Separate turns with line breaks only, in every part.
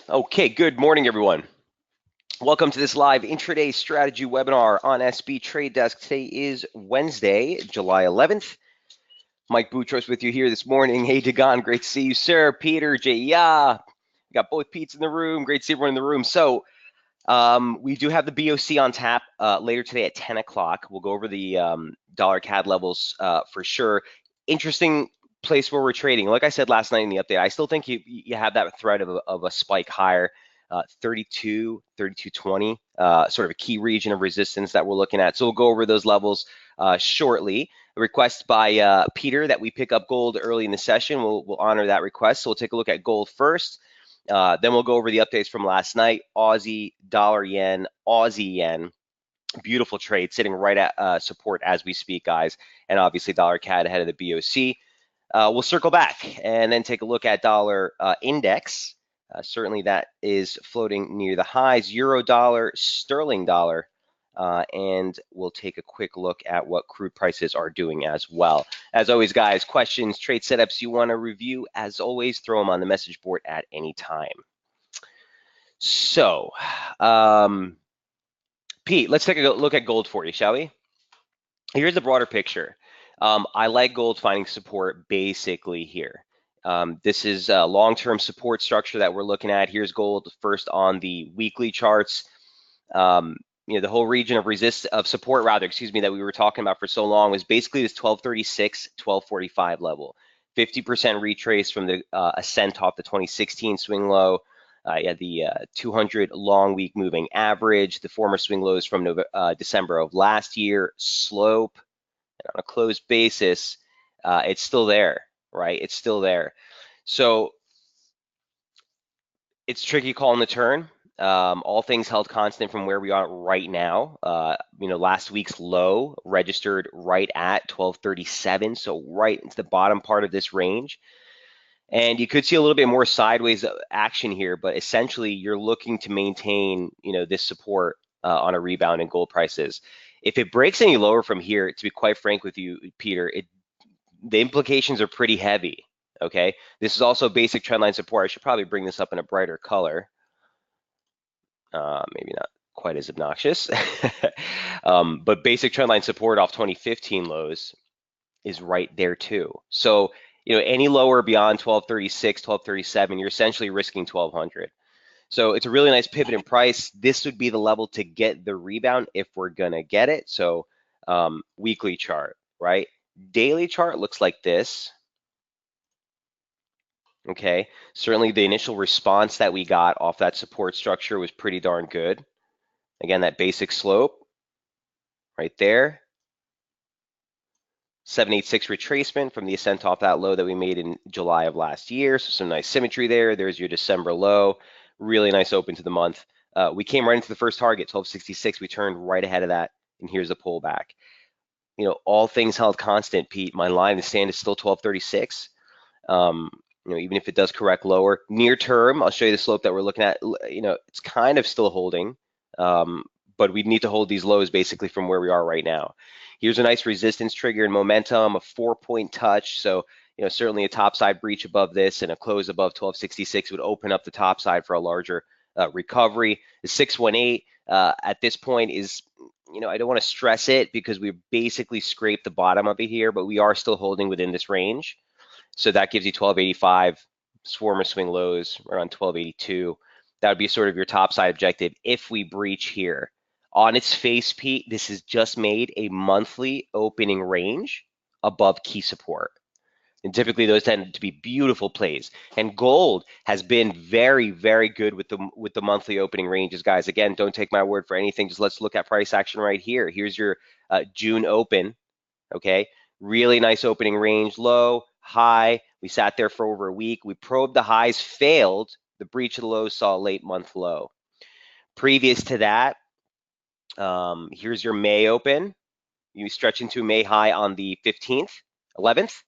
Okay, good morning, everyone. Welcome to this live intraday strategy webinar on SB Trade Desk. Today is Wednesday, July 11th. Mike Boutros with you here this morning. Hey, Dagon, great to see you, sir. Peter, Jay, yeah. We got both Pete's in the room. Great to see everyone in the room. So, we do have the BOC on tap later today at 10 o'clock. We'll go over the dollar CAD levels for sure. Interesting place where we're trading. Like I said last night in the update, I still think you have that threat of a spike higher. 32, 32.20, sort of a key region of resistance that we're looking at. So we'll go over those levels shortly. A request by Peter that we pick up gold early in the session. We'll honor that request. So we'll take a look at gold first. Then we'll go over the updates from last night. Aussie, dollar yen, Aussie yen. Beautiful trade sitting right at support as we speak, guys. And obviously dollar CAD ahead of the BOC. We'll circle back and then take a look at dollar index. Certainly that is floating near the highs. Euro dollar, sterling dollar. And we'll take a quick look at what crude prices are doing as well. As always, guys, questions, trade setups you want to review, as always, throw them on the message board at any time. So, Pete, let's take a look at gold for you, shall we? Here's the broader picture. I like gold finding support basically here. This is a long-term support structure that we're looking at. Here's gold first on the weekly charts. The whole region of support that we were talking about for so long was basically this 1236, 1245 level. 50% retrace from the ascent off the 2016 swing low. You had the 200 long week moving average, the former swing lows from December of last year, slope, and on a closed basis, it's still there, right? It's still there. So it's tricky calling the turn. All things held constant from where we are right now. Last week's low registered right at 1237, so right into the bottom part of this range. And you could see a little bit more sideways action here, but essentially you're looking to maintain, this support on a rebound in gold prices. If it breaks any lower from here, to be quite frank with you, Peter, the implications are pretty heavy. Okay, this is also basic trendline support. I should probably bring this up in a brighter color. Maybe not quite as obnoxious, but basic trendline support off 2015 lows is right there too. So, any lower beyond 1236, 1237, you're essentially risking 1200. So it's a really nice pivot in price. This would be the level to get the rebound if we're gonna get it. So weekly chart, right? Daily chart looks like this. Okay, certainly the initial response that we got off that support structure was pretty darn good. Again, that basic slope right there. 786 retracement from the ascent off that low that we made in July of last year. So some nice symmetry there. There's your December low. Really nice open to the month. We came right into the first target, 1266. We turned right ahead of that, and here's the pullback. All things held constant, Pete. My line in the stand is still 1236. Even if it does correct lower. Near term, I'll show you the slope that we're looking at. It's kind of still holding, but we need to hold these lows basically from where we are right now. Here's a nice resistance trigger and momentum, a 4-point touch. So, certainly a topside breach above this and a close above 1266 would open up the top side for a larger recovery. The 618 at this point is, I don't want to stress it because we basically scraped the bottom of it here, but we are still holding within this range. So that gives you 1285, former swing lows around 1282. That would be sort of your top side objective if we breach here. On its face, Pete, this has just made a monthly opening range above key support. And typically those tend to be beautiful plays. And gold has been very, very good with the monthly opening ranges, guys. Again, don't take my word for anything. Just let's look at price action right here. Here's your June open, okay? Really nice opening range, low, high. We sat there for over a week. We probed the highs, failed. The breach of the lows saw a late month low. Previous to that, here's your May open. You stretch into May high on the 15th, 11th.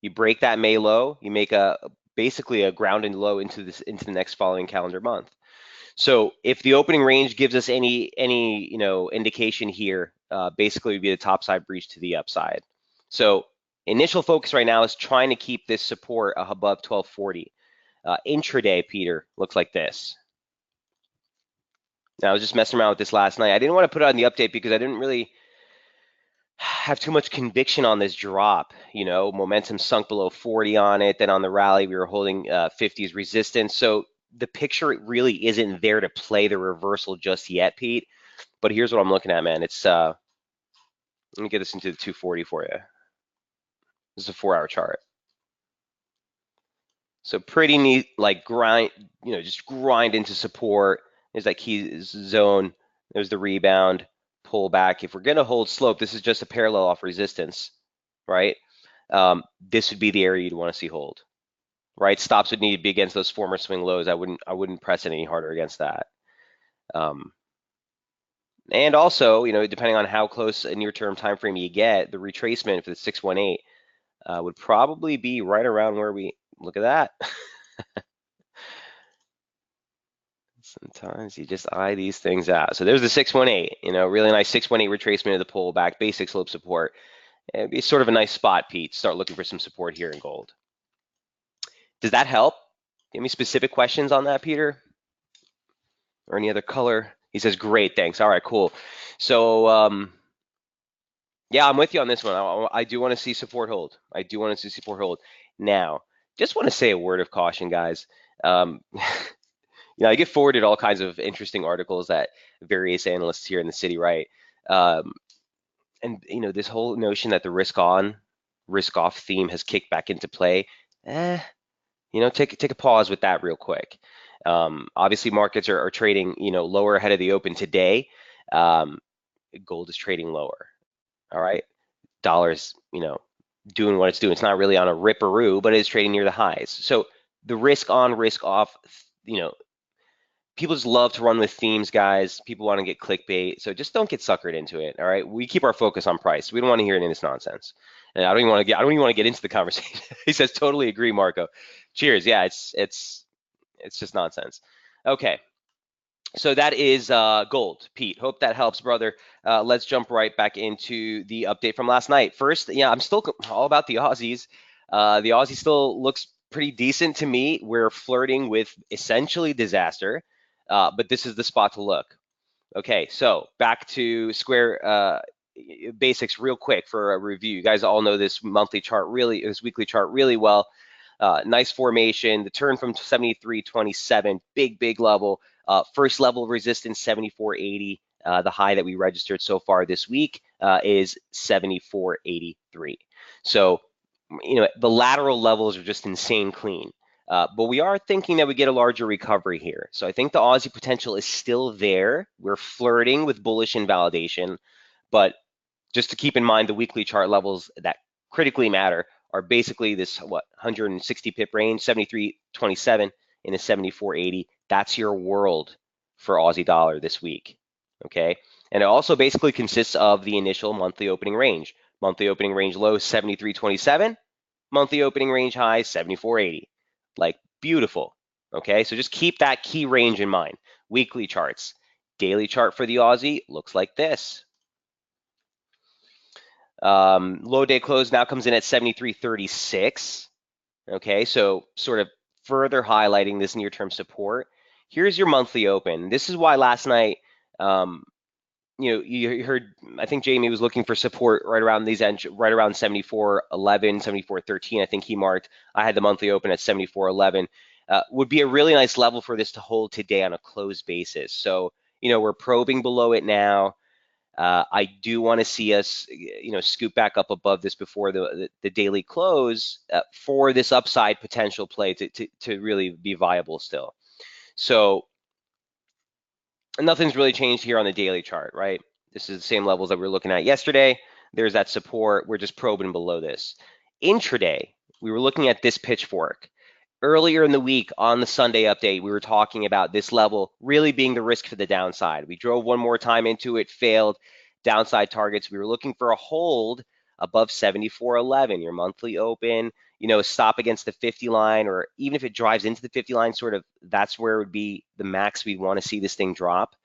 You break that May low. You make basically a grounded low into the next following calendar month. So if the opening range gives us any indication here, basically would be the top side breach to the upside. So initial focus right now is trying to keep this support above 1240. Intraday, Peter, looks like this. Now, I was just messing around with this last night. I didn't want to put it on the update because I didn't really have too much conviction on this drop. You know, momentum sunk below 40 on it. Then on the rally, we were holding 50s resistance. So the picture really isn't there to play the reversal just yet, Pete. But here's what I'm looking at, man. It's let me get this into the 240 for you. This is a 4-hour chart. So pretty neat, like grind, you know, just grind into support. There's that key zone. There's the rebound, pull back. If we're going to hold slope, this is just a parallel off resistance, right? This would be the area you'd want to see hold, right? Stops would need to be against those former swing lows. I wouldn't press it any harder against that. And also, you know, depending on how close a near-term time frame you get, the retracement for the 618 would probably be right around where we look at that. Sometimes you just eye these things out. So there's the 618, you know, really nice 618 retracement of the pullback, basic slope support. It'd be sort of a nice spot, Pete. Start looking for some support here in gold. Does that help? Any specific questions on that, Peter? Or any other color? He says, great, thanks. All right, cool. So, yeah, I'm with you on this one. I do want to see support hold. I do want to see support hold. Now, just want to say a word of caution, guys. You know, I get forwarded all kinds of interesting articles that various analysts here in the city write. And, you know, this whole notion that the risk on, risk off theme has kicked back into play. You know, take a pause with that real quick. Obviously, markets are trading, you know, lower ahead of the open today. Gold is trading lower. All right. Dollar's, you know, doing what it's doing. It's not really on a ripperoo, but it's trading near the highs. So the risk on, risk off, you know, people just love to run with themes, guys. People want to get clickbait. So just don't get suckered into it. All right. We keep our focus on price. We don't want to hear any of this nonsense. And I don't even want to get into the conversation. He says, totally agree, Marco. Cheers. Yeah, it's just nonsense. Okay. So that is gold, Pete. Hope that helps, brother. Let's jump right back into the update from last night. First, yeah, I'm still all about the Aussies. The Aussie still looks pretty decent to me. We're flirting with essentially disaster, but this is the spot to look. Okay, so back to square basics real quick for a review. You guys all know this monthly chart really, this weekly chart really well. Nice formation. The turn from 73.27, big level. First level of resistance 74.80. The high that we registered so far this week is 74.83. So, you know, the lateral levels are just insane clean. But we are thinking that we get a larger recovery here. So I think the Aussie potential is still there. We're flirting with bullish invalidation, but just to keep in mind the weekly chart levels that critically matter are basically this 160 pip range, 73.27 in a 74.80. That's your world for Aussie dollar this week, okay? And it also basically consists of the initial monthly opening range. Monthly opening range low 73.27, monthly opening range high 74.80. Like beautiful, okay? So just keep that key range in mind. Weekly charts. Daily chart for the Aussie looks like this. Low day close now comes in at 73.36. Okay, so sort of further highlighting this near-term support. Here's your monthly open. This is why last night, you know, you heard, I think Jamie was looking for support right around these right around 74.11, 74.13. I think he marked. I had the monthly open at 74.11. Would be a really nice level for this to hold today on a closed basis. So, you know, we're probing below it now. I do want to see us, you know, scoop back up above this before the daily close for this upside potential play to really be viable still. So nothing's really changed here on the daily chart, right? This is the same levels that we were looking at yesterday. There's that support. We're just probing below this. Intraday, we were looking at this pitchfork. Earlier in the week on the Sunday update, we were talking about this level really being the risk for the downside. We drove one more time into it, failed. Downside targets, we were looking for a hold above 74.11, your monthly open, you know, stop against the 50 line, or even if it drives into the 50 line, sort of that's where it would be the max we'd want to see this thing drop.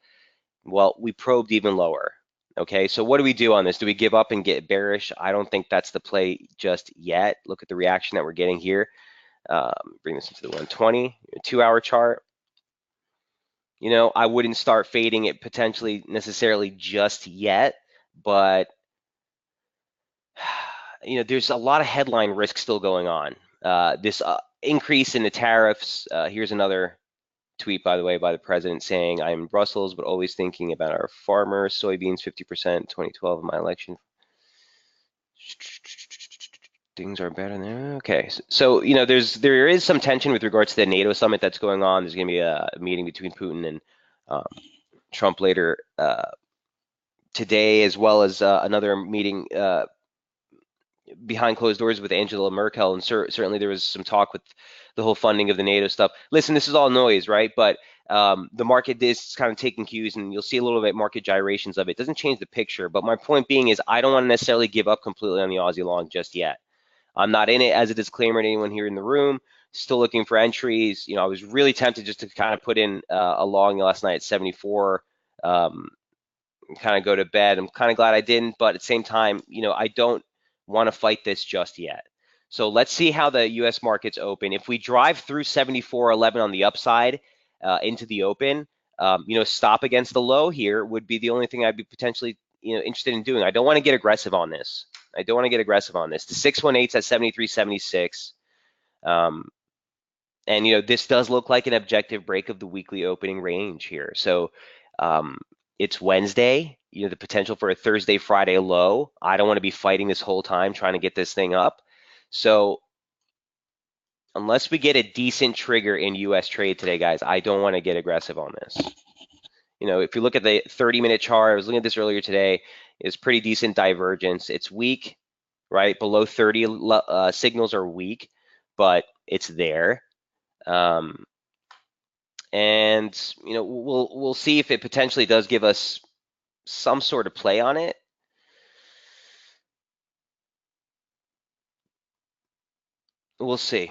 Well, we probed even lower. Okay, so what do we do on this? Do we give up and get bearish? I don't think that's the play just yet. Look at the reaction that we're getting here. Bring this into the 120, 2-hour chart. I wouldn't start fading it potentially necessarily just yet, but there's a lot of headline risk still going on. This increase in the tariffs. Here's another tweet, by the way, by the president saying, "I'm in Brussels, but always thinking about our farmers. Soybeans 50% 2012 in my election. Things are better there." Okay, so there is some tension with regards to the NATO summit that's going on. There's going to be a meeting between Putin and um, Trump later today, as well as another meeting behind closed doors with Angela Merkel, and certainly there was some talk with the whole funding of the NATO stuff. Listen, this is all noise, right? But the market is kind of taking cues, and you'll see a little bit market gyrations of it. It doesn't change the picture, but my point being is I don't want to necessarily give up completely on the Aussie long just yet. I'm not in it as a disclaimer to anyone here in the room. Still looking for entries. I was really tempted just to kind of put in a long last night at 74. Kind of go to bed. I'm kind of glad I didn't, but at the same time, I don't want to fight this just yet. So let's see how the U.S. markets open. If we drive through 74.11 on the upside into the open, stop against the low here would be the only thing I'd be potentially interested in doing. I don't want to get aggressive on this. The 618 is at 73.76. And this does look like an objective break of the weekly opening range here. So it's Wednesday, the potential for a Thursday, Friday low. I don't want to be fighting this whole time trying to get this thing up. So unless we get a decent trigger in US trade today, guys, I don't want to get aggressive on this. If you look at the 30-minute chart, I was looking at this earlier today, it's pretty decent divergence. It's weak, right? Below 30 signals are weak, but it's there. And we'll see if it potentially does give us some sort of play on it. We'll see.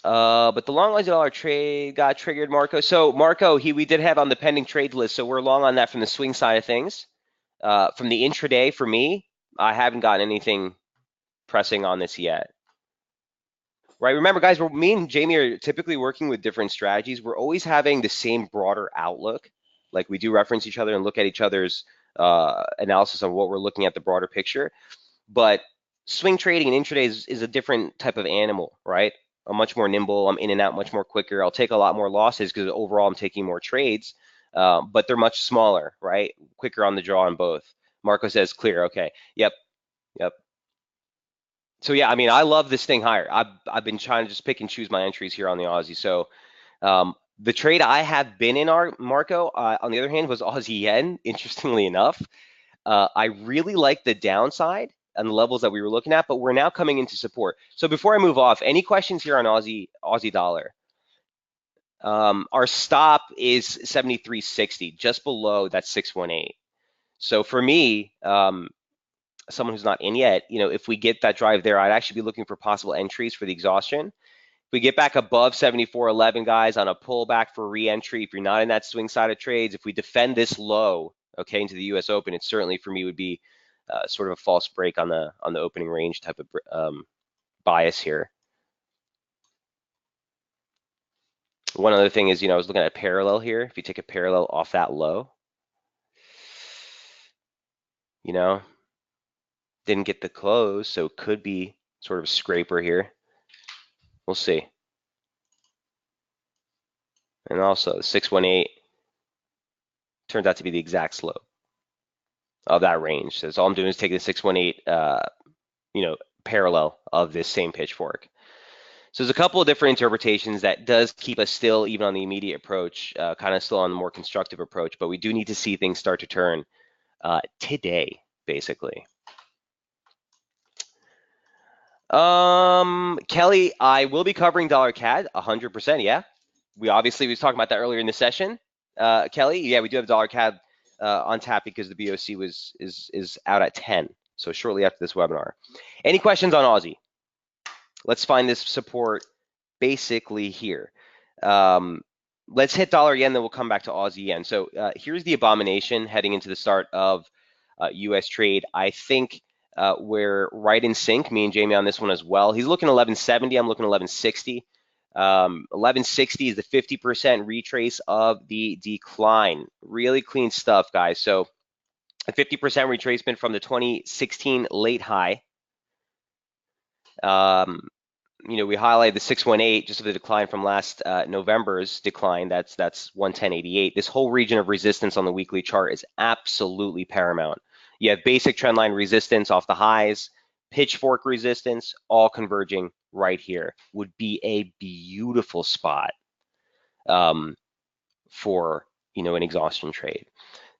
But the long Aussie dollar trade got triggered, Marco. So Marco, we did have on the pending trade list, so we're long on that from the swing side of things. From the intraday, for me, I haven't gotten anything pressing on this yet. Right. Remember, guys, me and Jamie are typically working with different strategies. We're always having the same broader outlook. Like we do reference each other and look at each other's analysis on what we're looking at the broader picture. But swing trading and intraday is a different type of animal, right? I'm much more nimble. I'm in and out much more quicker. I'll take a lot more losses because overall I'm taking more trades, but they're much smaller, right? Quicker on the draw on both. Marco says clear. Okay. Yep. So yeah, I mean, I love this thing higher. I've been trying to just pick and choose my entries here on the Aussie. So the trade I have been in, Marco, on the other hand, was Aussie yen. Interestingly enough, I really like the downside and the levels that we were looking at, but we're now coming into support. So before I move off, any questions here on Aussie dollar? Our stop is 73.60, just below that 618. So for me, someone who's not in yet, if we get that drive there, I'd actually be looking for possible entries for the exhaustion. If we get back above 74.11, guys, on a pullback for re-entry, if you're not in that swing side of trades, if we defend this low, okay, into the U.S. Open, it certainly for me would be sort of a false break on the opening range type of bias here. One other thing is, I was looking at a parallel here. If you take a parallel off that low, didn't get the close, so it could be sort of a scraper here. We'll see. And also 618 turns out to be the exact slope of that range. So all I'm doing is taking the 618, parallel of this same pitchfork. So there's a couple of different interpretations that does keep us still, even on the immediate approach, kind of still on the more constructive approach, but we do need to see things start to turn today, basically. Kelly, I will be covering dollar CAD 100%. Yeah, we was talking about that earlier in the session. Kelly, yeah, we do have dollar CAD on tap because the BOC is out at 10, so shortly after this webinar. Any questions on Aussie? Let's find this support basically here. Let's hit dollar yen, then we'll come back to Aussie yen. So here's the abomination heading into the start of US trade. I think We're right in sync, me and Jamie on this one as well. He's looking 1170. I'm looking 1160. 1160 is the 50% retrace of the decline. Really clean stuff, guys. So a 50% retracement from the 2016 late high. We highlighted the 618 just of the decline from last November's decline. That's 110.88. This whole region of resistance on the weekly chart is absolutely paramount. You have basic trendline resistance off the highs, pitchfork resistance, all converging right here. Would be a beautiful spot for an exhaustion trade.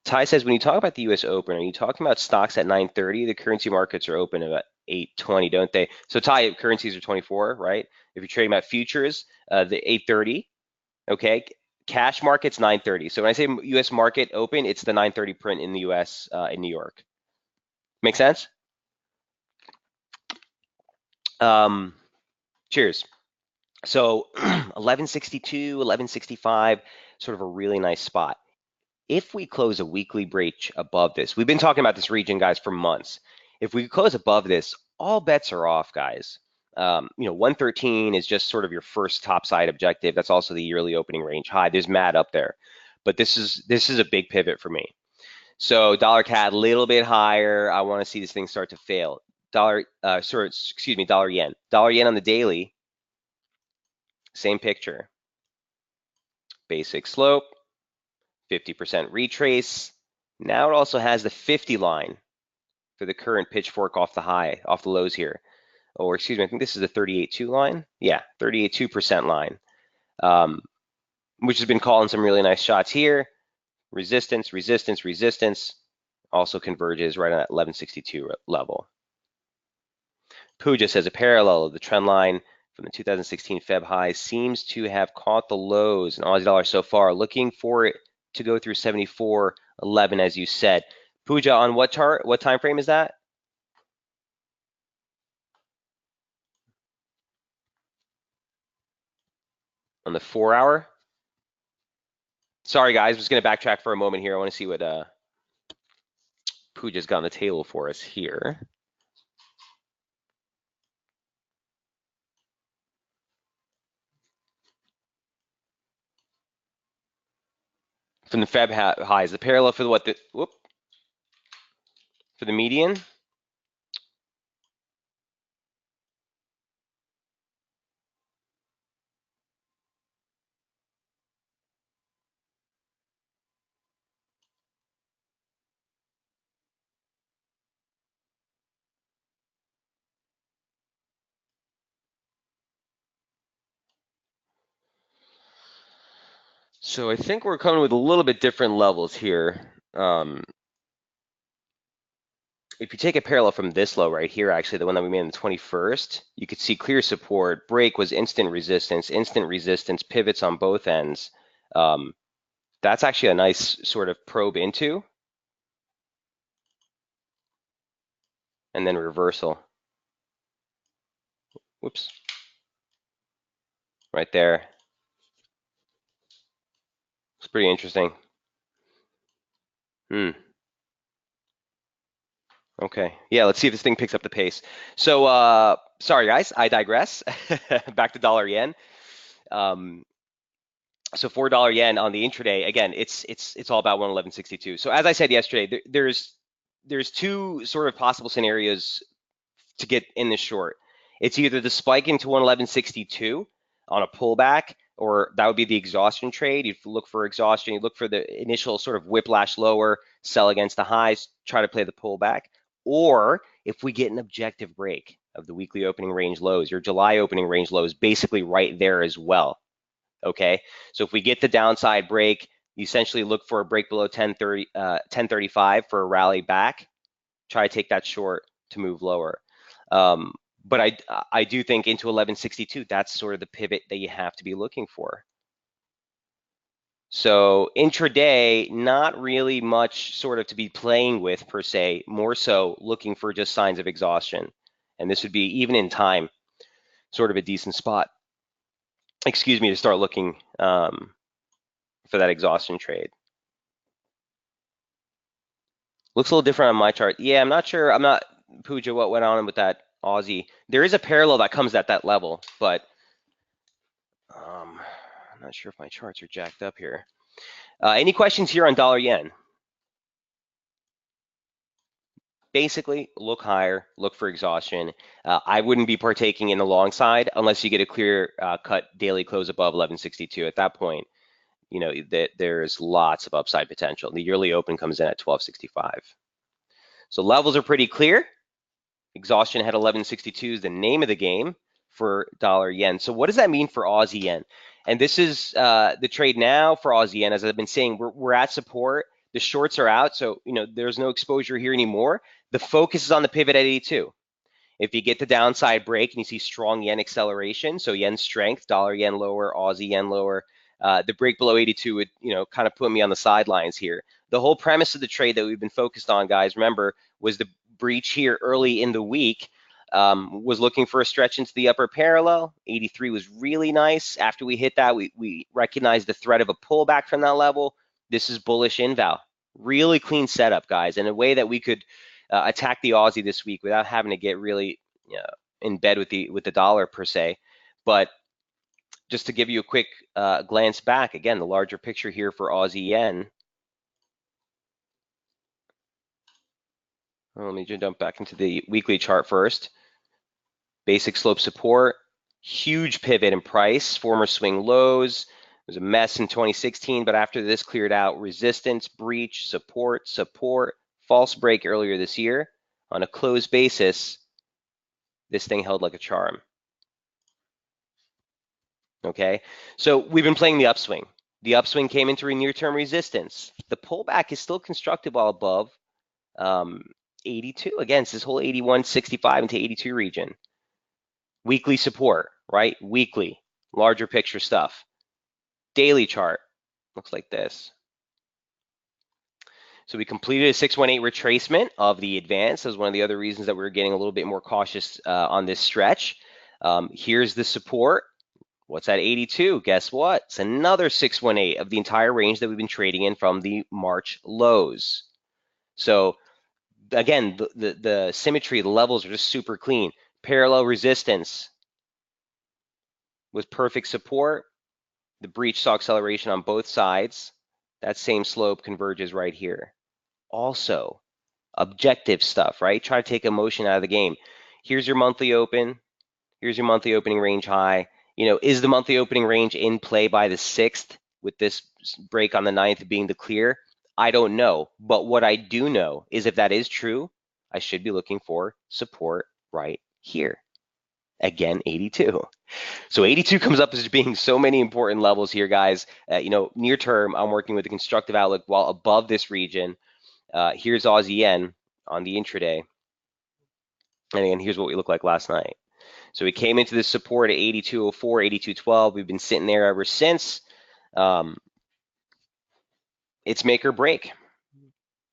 Ty says, when you talk about the U.S. Open, are you talking about stocks at 9:30? The currency markets are open at 8:20, don't they? So Ty, currencies are 24, right? If you're trading about futures, the 8:30, okay? Cash markets 9:30. So when I say U.S. market open, it's the 9:30 print in the U.S. In New York. Make sense? Cheers. So 1162, 1165, sort of a really nice spot. If we close a weekly breach above this, we've been talking about this region, guys, for months. If we close above this, all bets are off, guys. 113 is just sort of your first topside objective. That's also the yearly opening range high. There's mad up there, but this is a big pivot for me. So dollar CAD a little bit higher. I want to see this thing start to fail. Dollar yen. Dollar yen on the daily, same picture. Basic slope, 50% retrace. Now it also has the 50 line for the current pitchfork off the lows here. Or excuse me, I think this is the 38.2 line. Yeah, 38.2% line, which has been calling some really nice shots here. Resistance, resistance, resistance. Also converges right on that 1162 level. Puja says a parallel of the trend line from the 2016 Feb high seems to have caught the lows in Aussie dollar so far. Looking for it to go through 74.11, as you said. Puja, on what chart? What time frame is that? On the 4-hour? Sorry, guys. I'm just going to backtrack for a moment here. I want to see what Puja's got on the table for us here. From the Feb highs, the parallel for what? For the median? So I think we're coming with a little bit different levels here. If you take a parallel from this low right here, actually, the one that we made on the 21st, you could see clear support. Break was instant resistance, pivots on both ends. That's actually a nice sort of probe into. And then reversal. Whoops. Right there. It's pretty interesting. Okay. Yeah, let's see if this thing picks up the pace. So, sorry guys, I digress. Back to dollar yen. So $4 yen on the intraday. Again, it's all about 111.62. So as I said yesterday, there's two sort of possible scenarios to get in this short. It's either the spike into 111.62 on a pullback, or that would be the exhaustion trade. You'd look for exhaustion. You look for the initial sort of whiplash lower, sell against the highs, try to play the pullback. Or if we get an objective break of the weekly opening range lows, your July opening range lows basically right there as well. Okay, so if we get the downside break, you essentially look for a break below 1035 for a rally back. Try to take that short to move lower. But I do think into 1162, that's sort of the pivot that you have to be looking for. So intraday, not really much sort of to be playing with per se, more so looking for just signs of exhaustion. And this would be, even in time, sort of a decent spot, excuse me, to start looking for that exhaustion trade. Looks a little different on my chart. Yeah, I'm not sure. I'm not Pooja, what went on with that Aussie? There is a parallel that comes at that level, but I'm not sure if my charts are jacked up here. Any questions here on dollar yen? Basically, look higher, look for exhaustion. I wouldn't be partaking in the long side unless you get a clear cut daily close above 1162. At that point, you know that there's lots of upside potential. The yearly open comes in at 1265. So levels are pretty clear. Exhaustion at 1162 is the name of the game for dollar yen. So what does that mean for Aussie yen? And this is the trade now for Aussie yen. As I've been saying, we're at support. The shorts are out, so there's no exposure here anymore. The focus is on the pivot at 82. If you get the downside break and you see strong yen acceleration, so yen strength, dollar yen lower, Aussie yen lower, the break below 82 would kind of put me on the sidelines here. The whole premise of the trade that we've been focused on, guys, remember, was the breach here early in the week. Was looking for a stretch into the upper parallel. 83 was really nice. After we hit that, we recognized the threat of a pullback from that level. This is bullish inval. Really clean setup, guys, in a way that we could attack the Aussie this week without having to get really in bed with the dollar per se. But just to give you a quick glance back, again, the larger picture here for Aussie yen. Well, let me jump back into the weekly chart first. Basic slope support, huge pivot in price, former swing lows. It was a mess in 2016, but after this cleared out, resistance, breach, support, false break earlier this year. On a closed basis, this thing held like a charm. Okay, so we've been playing the upswing. The upswing came into near-term resistance. The pullback is still constructive while above 82. Again, it's this whole 81.65 into 82 region. Weekly support, right? Weekly, larger picture stuff. Daily chart looks like this. So we completed a 618 retracement of the advance. That was one of the other reasons that we were getting a little bit more cautious on this stretch. Here's the support. What's at 82? Guess what? It's another 618 of the entire range that we've been trading in from the March lows. So again, the symmetry, the levels are just super clean. Parallel resistance with perfect support. The breach saw acceleration on both sides. That same slope converges right here. Also, objective stuff, right? Try to take emotion out of the game. Here's your monthly open. Here's your monthly opening range high. Is the monthly opening range in play by the 6th with this break on the 9th being the clear? I don't know. But what I do know is if that is true, I should be looking for support right here. Again, 82. So 82 comes up as being so many important levels here, guys. Near term, I'm working with a constructive outlook while above this region. Here's Aussie yen on the intraday. And again, here's what we looked like last night. So we came into this support at 82.04, 82.12. We've been sitting there ever since. It's make or break.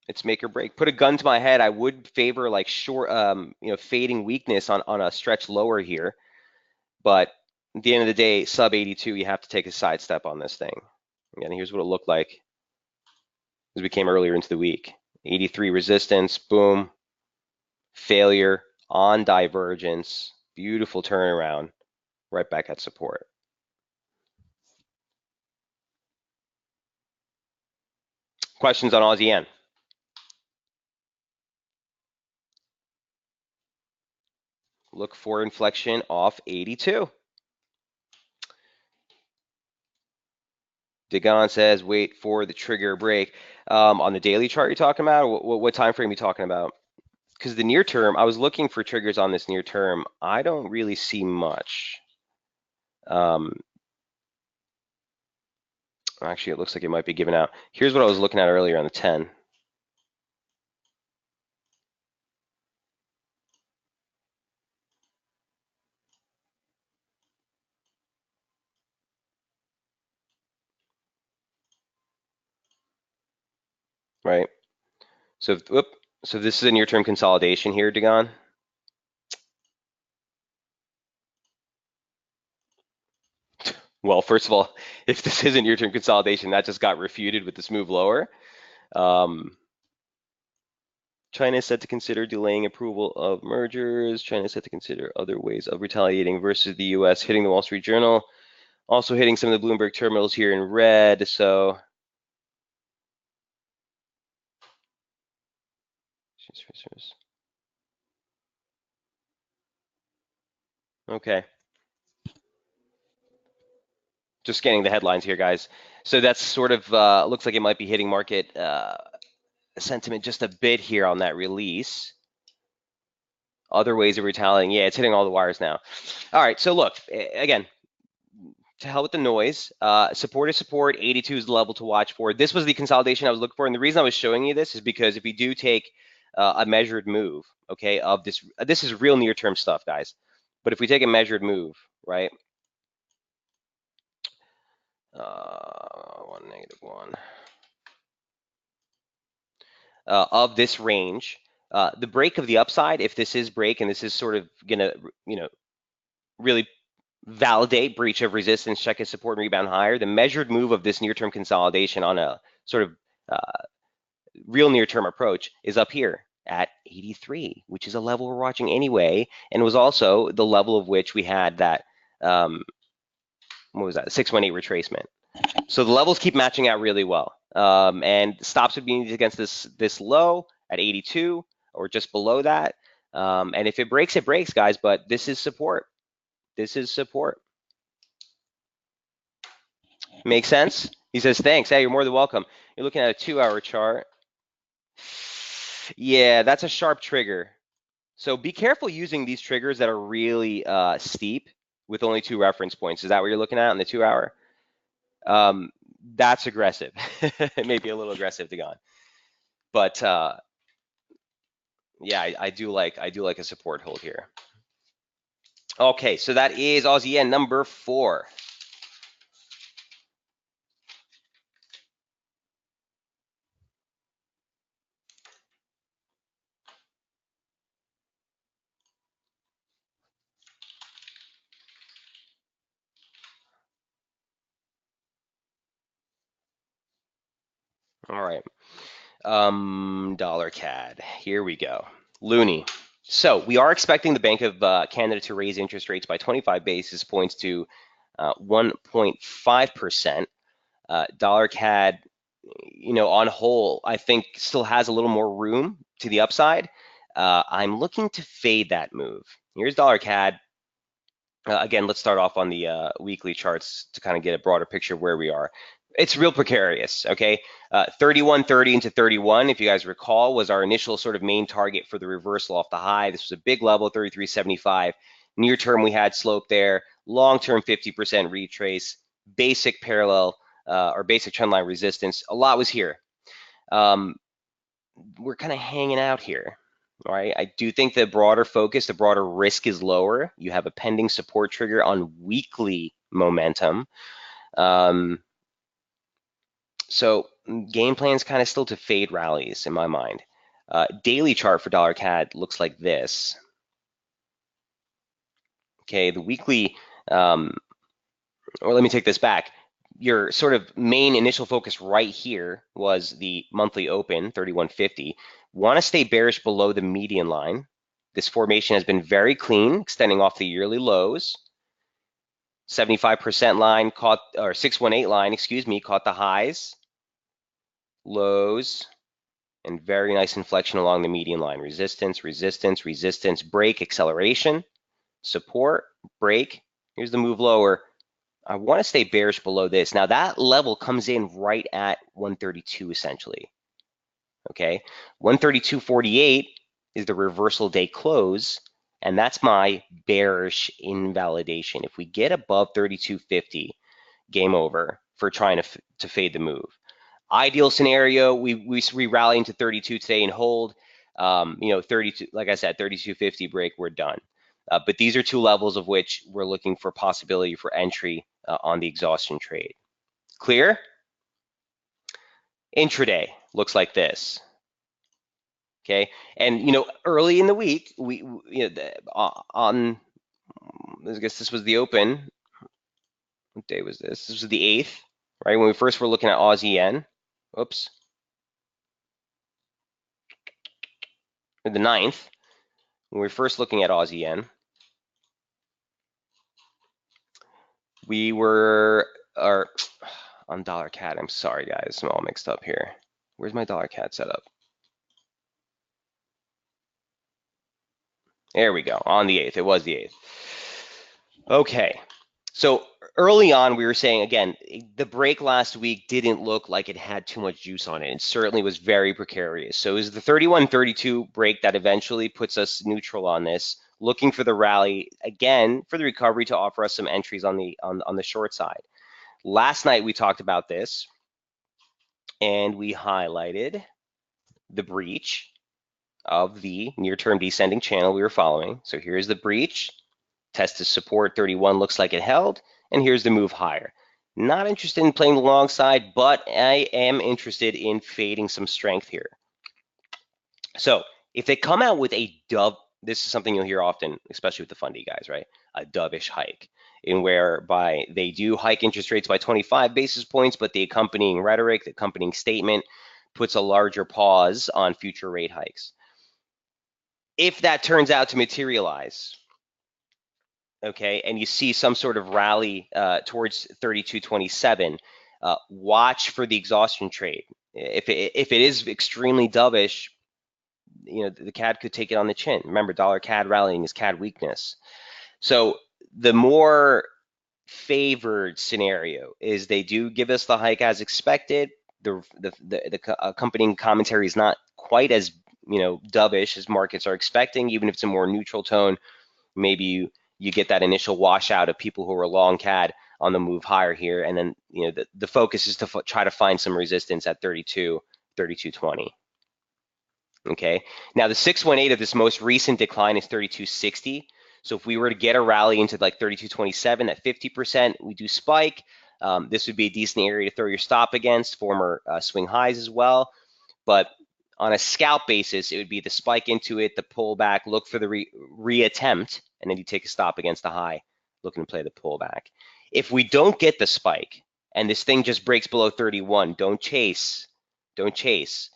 It's make or break. Put a gun to my head, I would favor like short, fading weakness on a stretch lower here. But at the end of the day, sub 82, you have to take a sidestep on this thing. Again, here's what it looked like as we came earlier into the week. 83 resistance, boom, failure on divergence, beautiful turnaround, right back at support. Questions on Aussie yen? Look for inflection off 82. Dagon says, wait for the trigger break. On the daily chart you're talking about? What time frame are you talking about? Because the near term, I was looking for triggers on this near term. I don't really see much. Actually, it looks like it might be given out. Here's what I was looking at earlier on the 10. Right. So, so this is a near-term consolidation here, Dagon. Well, first of all, if this isn't near-term consolidation, that just got refuted with this move lower. China is set to consider delaying approval of mergers. China is set to consider other ways of retaliating versus the US, hitting the Wall Street Journal. Also hitting some of the Bloomberg terminals here in red. So okay. Just scanning the headlines here, guys. So that's sort of looks like it might be hitting market sentiment just a bit here on that release. Other ways of retaliating. Yeah, it's hitting all the wires now. All right. So look, again, to hell with the noise. Support is support. 82 is the level to watch for. This was the consolidation I was looking for. And the reason I was showing you this is because if you do take a measured move, okay, of this is real near-term stuff, guys. But if we take a measured move, right? 1 -1 of this range, the break of the upside, if this is break and this is sort of gonna, really validate breach of resistance, check its support and rebound higher, the measured move of this near-term consolidation on a sort of real near-term approach is up here at 83, which is a level we're watching anyway, and was also the level of which we had that, what was that, 618 retracement. So the levels keep matching out really well. And stops would be needed against this low at 82 or just below that. And if it breaks, guys, but this is support. This is support. Make sense? He says, thanks. Hey, you're more than welcome. You're looking at a 2-hour chart. Yeah, that's a sharp trigger. So be careful using these triggers that are really steep with only 2 reference points. Is that what you're looking at on the 2-hour? That's aggressive. It may be a little aggressive to go on. But yeah, I do like a support hold here. Okay, so that is Aussie yen number 4. All right. Dollar CAD. Here we go. Loonie. So we are expecting the Bank of Canada to raise interest rates by 25 basis points to 1.5%. Dollar CAD, on whole, I think still has a little more room to the upside. I'm looking to fade that move. Here's Dollar CAD. Again, let's start off on the weekly charts to kind of get a broader picture of where we are. It's real precarious, okay? 31.30 into 31, if you guys recall, was our initial sort of main target for the reversal off the high. This was a big level, 33.75. Near term, we had slope there. Long term, 50% retrace. Basic parallel or basic trendline resistance. A lot was here. We're kind of hanging out here. All right, I do think the broader focus, the broader risk is lower. You have a pending support trigger on weekly momentum. So game plan is kind of still to fade rallies in my mind. Daily chart for dollar CAD looks like this. Okay, the weekly, or let me take this back. Your sort of main initial focus right here was the monthly open, 31.50. Want to stay bearish below the median line. This formation has been very clean, extending off the yearly lows. 75% line caught, or 618 line, excuse me, caught the highs, lows, and very nice inflection along the median line. Resistance, resistance, resistance, break, acceleration, support, break. Here's the move lower. I want to stay bearish below this. Now that level comes in right at 132 essentially. Okay, 132.48 is the reversal day close, and that's my bearish invalidation. If we get above 32.50, game over for trying to fade the move. Ideal scenario, we rally into 32 today and hold. 32, like I said, 32.50 break, we're done. But these are 2 levels of which we're looking for possibility for entry on the exhaustion trade. Clear? Intraday looks like this. Okay, and early in the week, on, I guess this was the open. What day was this? This was the 8th, right? When we first were looking at Aussie yen. Oops. or the 9th, when we were first looking at Aussie yen, we were, or on dollar CAD, I'm sorry guys, I'm all mixed up here. Where's my dollar CAD setup? There we go, on the 8th, it was the 8th. Okay, so early on, we were saying, again, the break last week didn't look like it had too much juice on it. It certainly was very precarious. So it was the 31.32 break that eventually puts us neutral on this, looking for the rally, again, for the recovery to offer us some entries on the short side. Last night, we talked about this, and we highlighted the breach of the near-term descending channel we were following. So here's the breach. Test to support 31 looks like it held, and here's the move higher. Not interested in playing the long side, but I am interested in fading some strength here. So if they come out with a dove, this is something you'll hear often, especially with the fundy guys, right? A dovish hike, in whereby they do hike interest rates by 25 basis points, but the accompanying rhetoric, the accompanying statement puts a larger pause on future rate hikes. If that turns out to materialize, okay, and you see some sort of rally towards 32.27, watch for the exhaustion trade. If it is extremely dovish, the CAD could take it on the chin. Remember, dollar CAD rallying is CAD weakness. So the more favored scenario is they do give us the hike as expected. The accompanying commentary is not quite as dovish as markets are expecting, even if it's a more neutral tone. Maybe you get that initial washout of people who are long CAD on the move higher here, and then the focus is to try to find some resistance at 32.20. Okay, now the 618 of this most recent decline is 32.60. So if we were to get a rally into like 32.27 at 50%, we do spike. This would be a decent area to throw your stop against, former swing highs as well. But on a scalp basis, it would be the spike into it, the pullback, look for the reattempt, and then you take a stop against the high, looking to play the pullback. If we don't get the spike and this thing just breaks below 31, don't chase. Don't chase.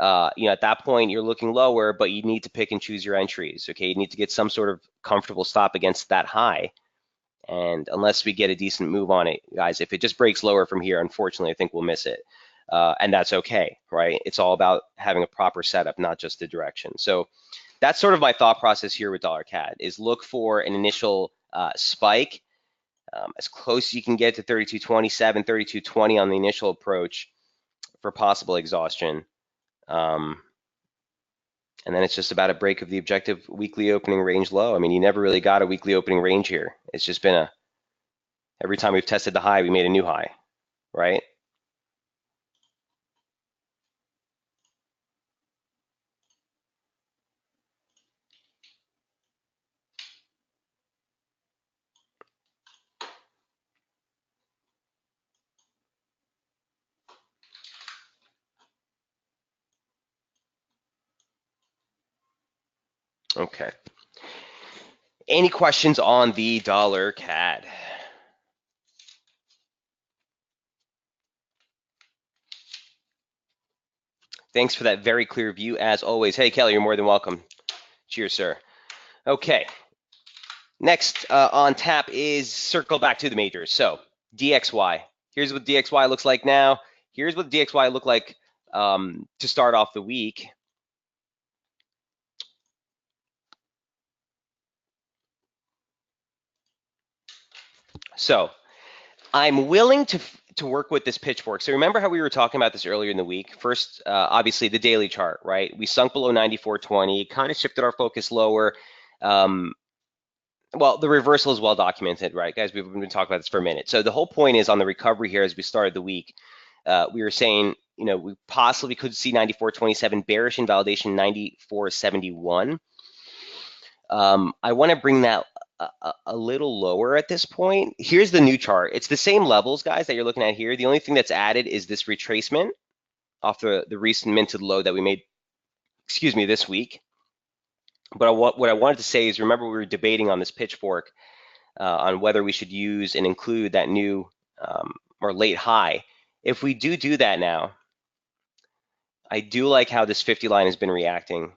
At that point, you're looking lower, but you need to pick and choose your entries. Okay, you need to get some sort of comfortable stop against that high. And unless we get a decent move on it, guys, if it just breaks lower from here, unfortunately, I think we'll miss it. And that's okay, right? It's all about having a proper setup, not just the direction. So that's sort of my thought process here with dollar CAD is look for an initial spike as close as you can get to 32.27, 32.20 on the initial approach for possible exhaustion. And then it's just about a break of the objective weekly opening range low. I mean, you never really got a weekly opening range here. It's just been every time we've tested the high, we made a new high, right? Okay. Any questions on the dollar CAD? Thanks for that very clear view as always. Hey, Kelly, you're more than welcome. Cheers, sir. Okay. Next on tap is circle back to the majors. So DXY. Here's what DXY looks like now. Here's what DXY looked like to start off the week. So I'm willing to work with this pitchfork. So remember how we were talking about this earlier in the week? First, obviously the daily chart, right? We sunk below 94.20, kind of shifted our focus lower. Well, the reversal is well documented, right, guys? We've been talking about this for a minute. So the whole point is on the recovery here as we started the week, we were saying, we possibly could see 94.27, bearish invalidation 94.71. I want to bring that a little lower at this point. Here's the new chart. It's the same levels, guys, that you're looking at here. The only thing that's added is this retracement off the recent minted low that we made, this week. But what I wanted to say is, remember we were debating on this pitchfork on whether we should use and include that new or late high. If we do that now, I do like how this 50 line has been reacting.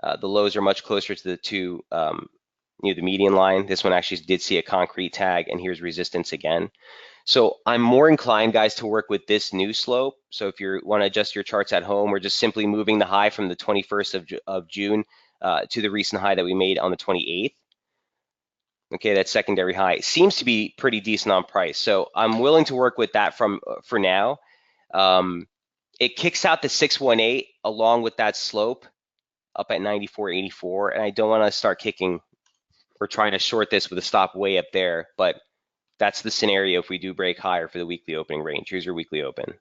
The lows are much closer to the median line. This one actually did see a concrete tag, and here's resistance again. So I'm more inclined, guys, to work with this new slope. So if you want to adjust your charts at home, we're just simply moving the high from the 21st of June to the recent high that we made on the 28th. Okay, that secondary high seems to be pretty decent on price. So I'm willing to work with that for now. It kicks out the 618 along with that slope up at 94.84, and I don't want to start kicking or trying to short this with a stop way up there, but that's the scenario if we do break higher for the weekly opening range. Here's your weekly open.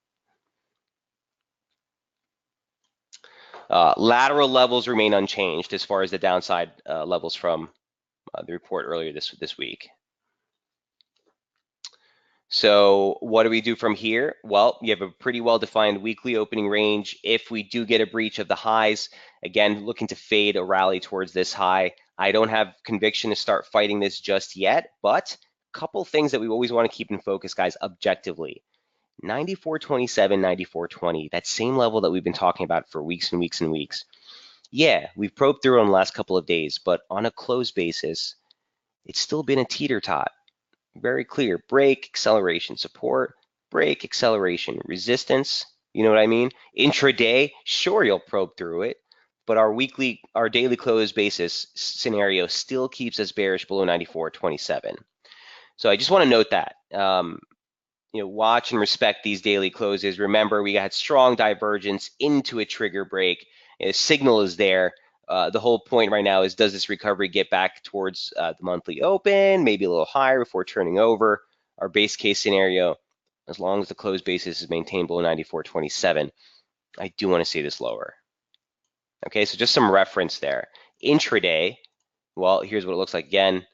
Lateral levels remain unchanged as far as the downside levels from the report earlier this week. So what do we do from here? Well, you have a pretty well-defined weekly opening range. If we do get a breach of the highs, again, looking to fade a rally towards this high. I don't have conviction to start fighting this just yet, but a couple things that we always want to keep in focus, guys, objectively. 94.27, 94.20, that same level that we've been talking about for weeks and weeks and weeks. Yeah, we've probed through on the last couple of days, but on a close basis, it's still been a teeter-tot. Very clear, break, acceleration, support, break, acceleration, resistance, you know what I mean? Intraday, sure, you'll probe through it, but our daily close basis scenario still keeps us bearish below 94.27. So I just want to note that. Watch and respect these daily closes. Remember, we had strong divergence into a trigger break. A signal is there. The whole point right now is, does this recovery get back towards the monthly open, maybe a little higher before turning over? Our base case scenario, as long as the close basis is maintained below 94.27, I do want to see this lower. Okay, so just some reference there. Intraday, well, here's what it looks like again.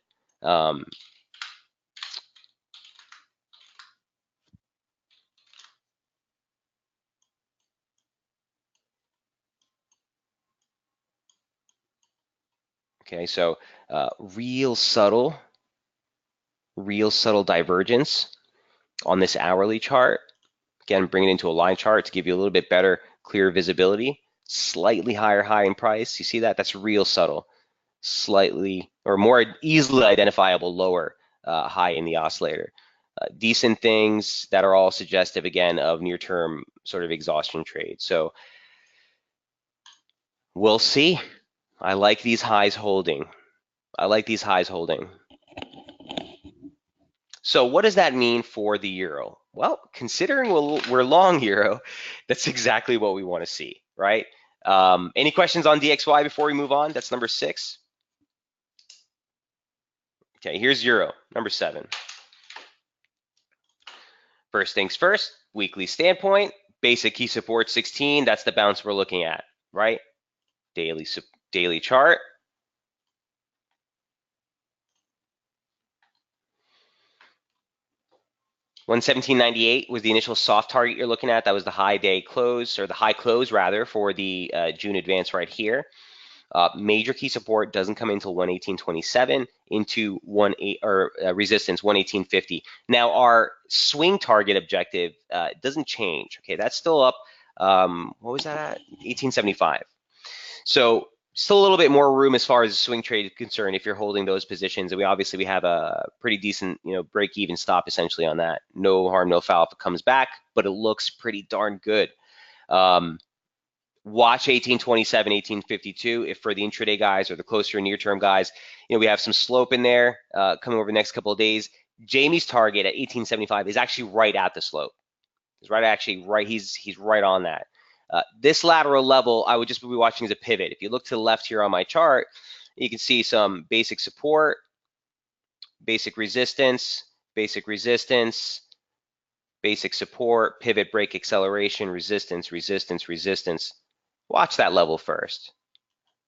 Okay, so real subtle divergence on this hourly chart. Again, bring it into a line chart to give you a little bit better, clear visibility. Slightly higher high in price. You see that? That's real subtle. Slightly or more easily identifiable lower high in the oscillator. Decent things that are all suggestive, again, of near-term sort of exhaustion trade. So we'll see. I like these highs holding. So what does that mean for the euro? Well, considering we're long euro, that's exactly what we want to see, right? Any questions on DXY before we move on? That's number 6. Okay, here's euro, number 7. First things first, weekly standpoint, basic key support 16, that's the bounce we're looking at, right? Daily chart. $117.98 was the initial soft target you're looking at. That was the high day close, or the high close rather, for the June advance right here. Major key support doesn't come until 118.27 into resistance 118.50. Now our swing target objective doesn't change. Okay, that's still up. What was that at? 1875. So still a little bit more room as far as the swing trade is concerned if you're holding those positions. And we have a pretty decent break even stop essentially on that. No harm, no foul if it comes back, but it looks pretty darn good. Watch 1827, 1852 if for the intraday guys or the closer near-term guys, we have some slope in there coming over the next couple of days. Jamie's target at 1875 is actually right at the slope. He's right on that. This lateral level, I would just be watching as a pivot. If you look to the left here on my chart, you can see some basic support, basic resistance, basic support, pivot, break, acceleration, resistance, resistance, resistance. Watch that level first.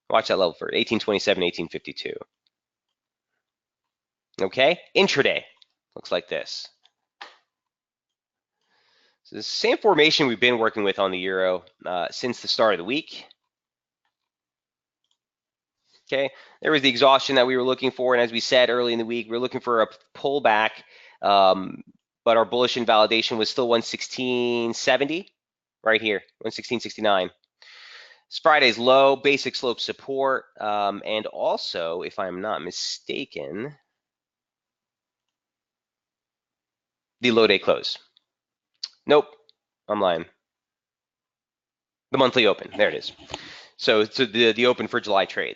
1827, 1852. Okay, intraday looks like this. So the same formation we've been working with on the euro since the start of the week. Okay, there was the exhaustion that we were looking for, and as we said early in the week, we were looking for a pullback, but our bullish invalidation was still 116.70 right here, 116.69. Friday's low, basic slope support, and also, if I'm not mistaken, the low day close. Nope, I'm lying. The monthly open, there it is. So the open for July trade.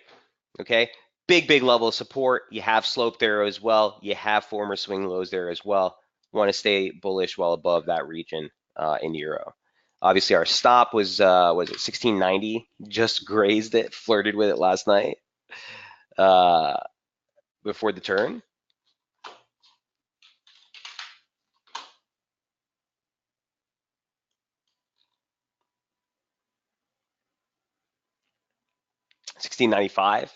Okay, big level of support. You have slope there as well. You have former swing lows there as well. Want to stay bullish well above that region in euro. Obviously, our stop was it 1690? Just grazed it, flirted with it last night uh, before the turn. 1695.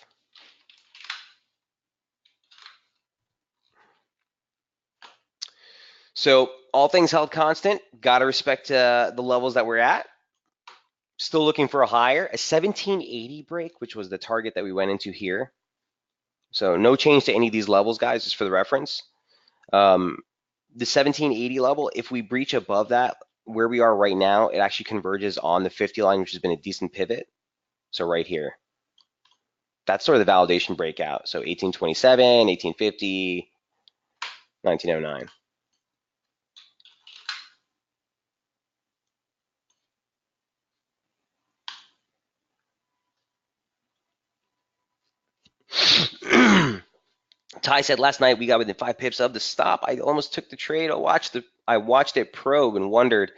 So all things held constant, got to respect the levels that we're at. Still looking for a higher, a 1780 break, which was the target that we went into here. So no change to any of these levels, guys, just for the reference. Um, the 1780 level, if we breach above that, where we are right now, it actually converges on the 50 line, which has been a decent pivot. So right here, that's sort of the validation breakout. So 1827, 1850, 1909. Ty said last night we got within 5 pips of the stop. I almost took the trade. I watched it probe and wondered,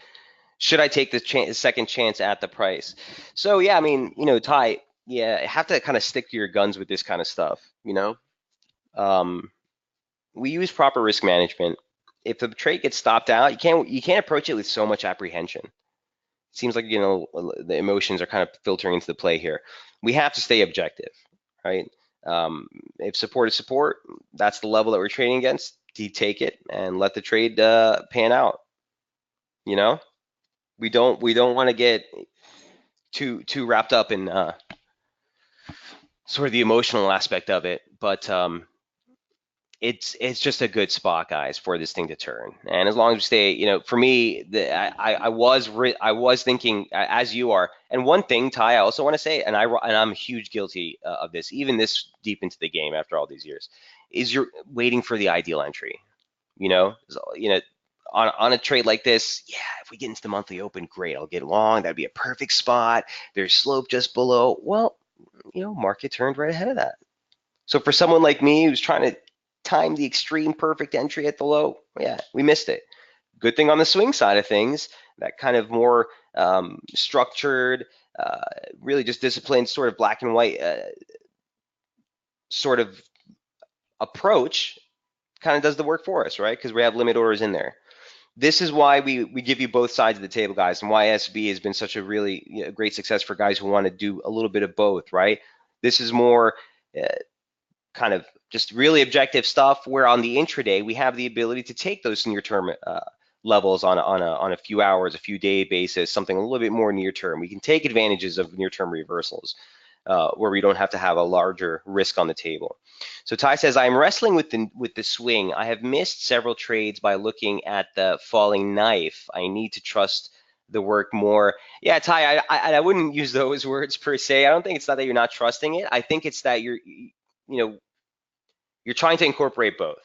should I take the second chance at the price? So yeah, I mean, Ty, yeah, have to kind of stick to your guns with this kind of stuff. Um, we use proper risk management. If the trade gets stopped out, you can't approach it with so much apprehension. It seems like the emotions are kind of filtering into the play here. We have to stay objective, right? If support is support, that's the level that we're trading against. You take it and let the trade pan out. You know, we don't want to get too wrapped up in sort of the emotional aspect of it, but it's just a good spot, guys, for this thing to turn. And as long as we stay, for me, I was thinking as you are. And one thing, Ty, I also want to say, and I'm huge guilty of this, even this deep into the game after all these years, is you're waiting for the ideal entry. On a trade like this, yeah, if we get into the monthly open, great, I'll get long. That'd be a perfect spot. There's slope just below. Well, market turned right ahead of that. So for someone like me who's trying to time the extreme perfect entry at the low, yeah, we missed it. Good thing on the swing side of things, that kind of more structured, uh, really just disciplined, sort of black and white sort of approach kind of does the work for us, right? Because we have limit orders in there. This is why we give you both sides of the table, guys, and why SB has been such a really great success for guys who want to do a little bit of both, right? This is more uh, kind of just really objective stuff, where on the intraday we have the ability to take those near-term levels on a few hours, a few day basis, something a little bit more near-term. We can take advantages of near-term reversals where we don't have to have a larger risk on the table. So Ty says, I'm wrestling with the swing. I have missed several trades by looking at the falling knife. I need to trust the work more. Yeah, Ty, I wouldn't use those words per se. I don't think it's not that you're not trusting it. I think it's that you're trying to incorporate both,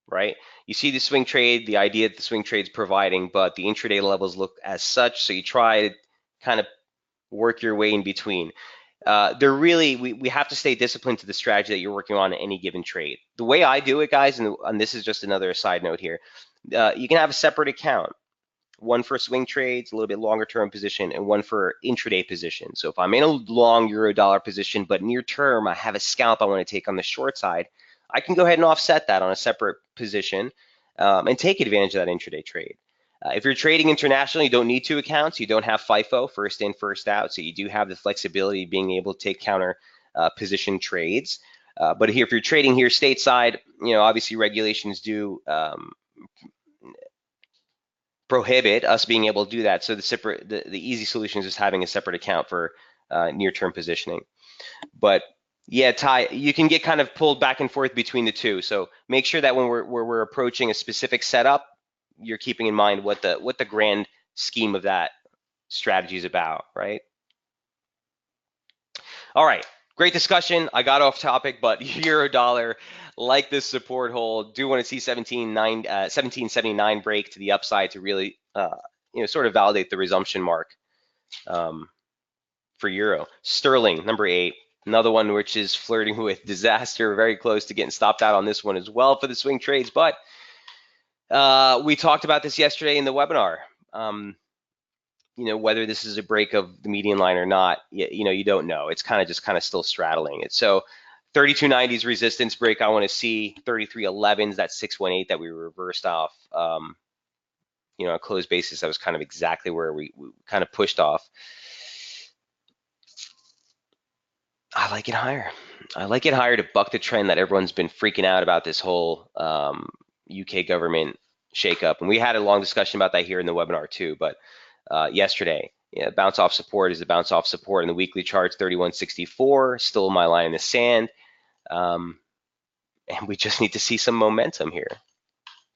right? You see the swing trade, the idea that the swing trade's providing, but the intraday levels look as such. So you try to kind of work your way in between. We have to stay disciplined to the strategy that you're working on any given trade. The way I do it, guys, and this is just another side note here, you can have a separate account, one for swing trades, a little bit longer term position, and one for intraday position. So if I'm in a long euro dollar position, but near term, I have a scalp I want to take on the short side, I can go ahead and offset that on a separate position and take advantage of that intraday trade. If you're trading internationally, you don't need two accounts. You don't have FIFO, first in, first out. So you do have the flexibility of being able to take counter position trades. But here, if you're trading here stateside, obviously regulations do prohibit us being able to do that. So the easy solution is just having a separate account for near-term positioning. But yeah, Ty, you can get kind of pulled back and forth between the two. So make sure that when we're approaching a specific setup, you're keeping in mind what the grand scheme of that strategy is about, right? All right, great discussion. I got off topic, but euro dollar, like this support hold, do want to see 1779 break to the upside to really, sort of validate the resumption mark um, for euro. Sterling, number 8, another one which is flirting with disaster, very close to getting stopped out on this one as well for the swing trades. But we talked about this yesterday in the webinar. Whether this is a break of the median line or not, you don't know. It's kind of still straddling it. So 3290's resistance break I want to see. 3311's that 618 that we reversed off. On a closed basis, that was kind of exactly where we kind of pushed off. I like it higher. I like it higher to buck the trend that everyone's been freaking out about, this whole UK government shakeup. And we had a long discussion about that here in the webinar too. But yesterday, bounce off support is a bounce off support in the weekly charts, 3164, still my line in the sand. And we just need to see some momentum here.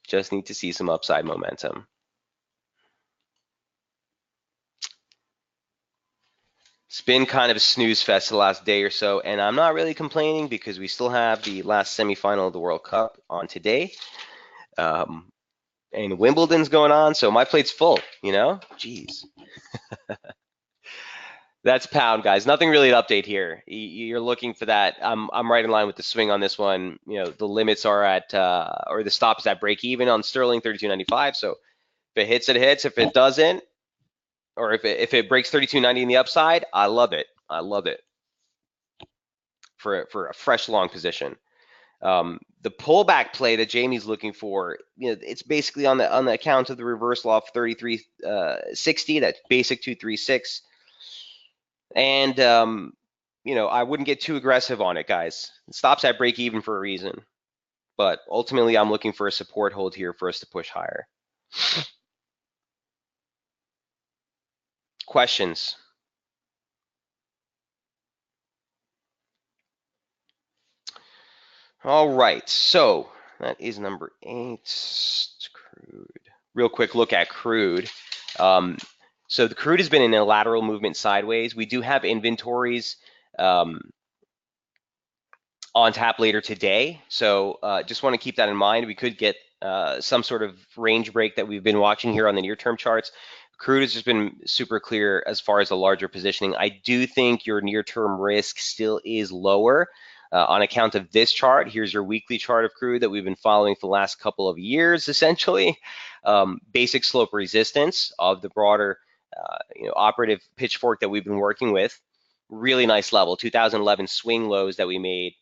Just need to see some upside momentum. It's been kind of a snooze fest the last day or so, and I'm not really complaining because we still have the last semifinal of the World Cup on today. And Wimbledon's going on, so my plate's full, Jeez. That's pound, guys. Nothing really to update here. You're looking for that. I'm right in line with the swing on this one. The limits are at, or the stop is at break even on sterling, 32.95. So if it hits, it hits. If it doesn't, or if it breaks 32.90 in the upside, I love it. I love it for a fresh long position. The pullback play that Jamie's looking for, it's basically on the account of the reversal off 33.60, that basic 236. And I wouldn't get too aggressive on it, guys. It stops at break even for a reason. But ultimately, I'm looking for a support hold here for us to push higher. Questions? All right, so that is number 8. Crude. Real quick look at crude. So the crude has been in a lateral movement sideways. We do have inventories on tap later today. So just want to keep that in mind. We could get some sort of range break that we've been watching here on the near-term charts. Crude has just been super clear as far as the larger positioning. I do think your near-term risk still is lower on account of this chart. Here's your weekly chart of crude that we've been following for the last couple of years, essentially. Basic slope resistance of the broader operative pitchfork that we've been working with. Really nice level, 2011 swing lows that we made